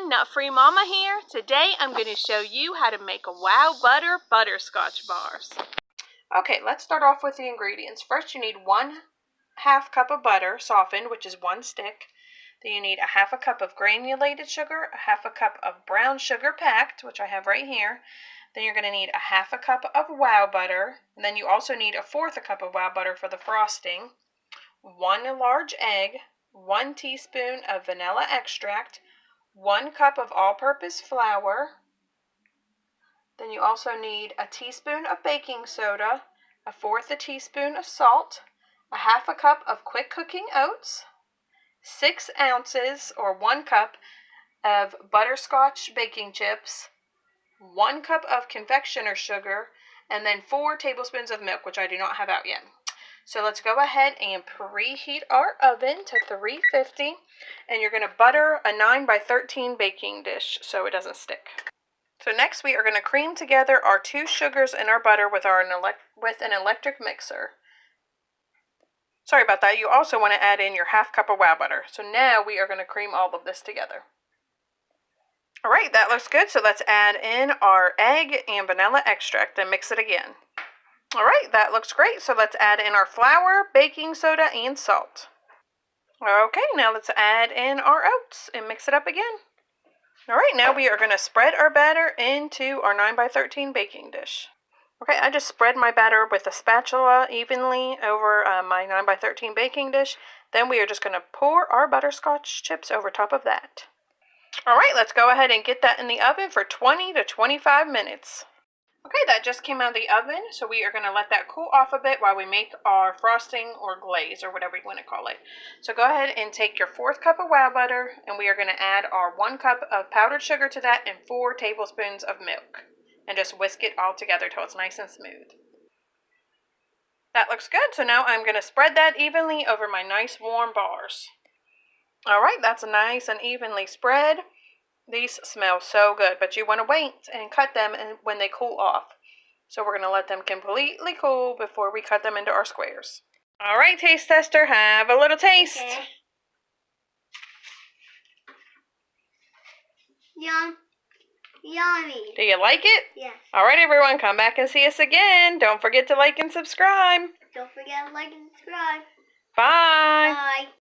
everyone, Nut Free Mama here. Today I'm going to show you how to make a Wowbutter Butterscotch bars. Okay, let's start off with the ingredients. First you need 1/2 cup of butter softened, which is 1 stick. Then you need 1/2 cup of granulated sugar, 1/2 cup of brown sugar packed, which I have right here. Then you're going to need 1/2 cup of wow butter. And then you also need 1/4 cup of wow butter for the frosting. 1 large egg, 1 teaspoon of vanilla extract, 1 cup of all-purpose flour. Then you also need a teaspoon of baking soda, 1/4 teaspoon of salt, 1/2 cup of quick cooking oats, 6 ounces or 1 cup of butterscotch baking chips, 1 cup of confectioner sugar, and then 4 tablespoons of milk, which I do not have out yet. So let's go ahead and preheat our oven to 350, and you're going to butter a 9x13 baking dish so it doesn't stick. So next we are going to cream together our 2 sugars and our butter with an electric mixer. Sorry about that. You also want to add in your 1/2 cup of wow butter. So now we are going to cream all of this together. Alright, that looks good. So let's add in our egg and vanilla extract and mix it again. Alright, that looks great. So let's add in our flour, baking soda, and salt. Okay, now let's add in our oats and mix it up again. Alright, now we are going to spread our batter into our 9x13 baking dish. Okay, I just spread my batter with a spatula evenly over my 9x13 baking dish. Then we are just going to pour our butterscotch chips over top of that. Alright, let's go ahead and get that in the oven for 20 to 25 minutes. Okay, that just came out of the oven, so we are going to let that cool off a bit while we make our frosting or glaze or whatever you want to call it. So go ahead and take your 1/4 cup of wow butter, and we are going to add our 1 cup of powdered sugar to that and 4 tablespoons of milk. And just whisk it all together till it's nice and smooth. That looks good, so now I'm going to spread that evenly over my nice warm bars. Alright, that's nice and evenly spread. These smell so good, but you want to wait and cut them when they cool off. So we're going to let them completely cool before we cut them into our squares. Alright, taste tester, have a little taste. Okay. Yum. Yummy. Do you like it? Yes. Alright everyone, come back and see us again. Don't forget to like and subscribe. Don't forget to like and subscribe. Bye. Bye.